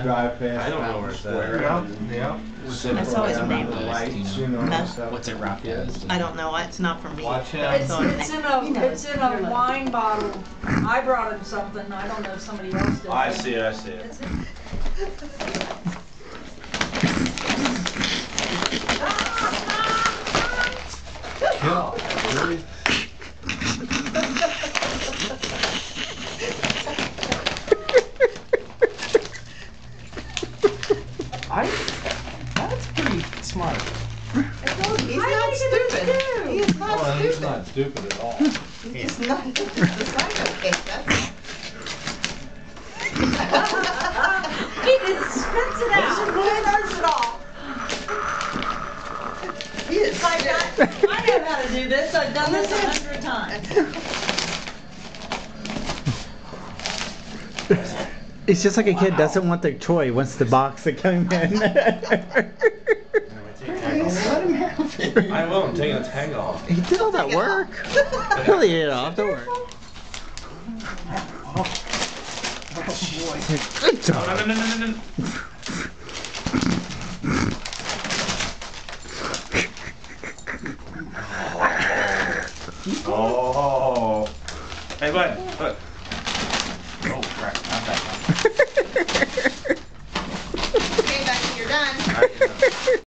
Drive past. I don't know where it's at. Yeah. That's always around me. the lights, you know, Huh? and stuff. What's it wrapped as? I don't know. It's not for me. Watch him. It's So in knows. a wine bottle. I brought him something. I don't know if somebody else did. I see it, I see it. It's in- God, really? That's pretty smart. He's I not think it is stupid. too. He is not Well, he's stupid. not stupid at all. He's just not the psycho that's He just spits it out. He knows it all. He is Like I know how to do this. I've done this 100 times. It's just like a kid doesn't want their toy, wants the box to come in. Let him have it. I will, I'm taking the tag off. He did all that work. He'll eat it off, don't worry. Good job. No. Oh. Hey, bud, look. Oh, crap, not that one. Okay, Becky, you're done. All right,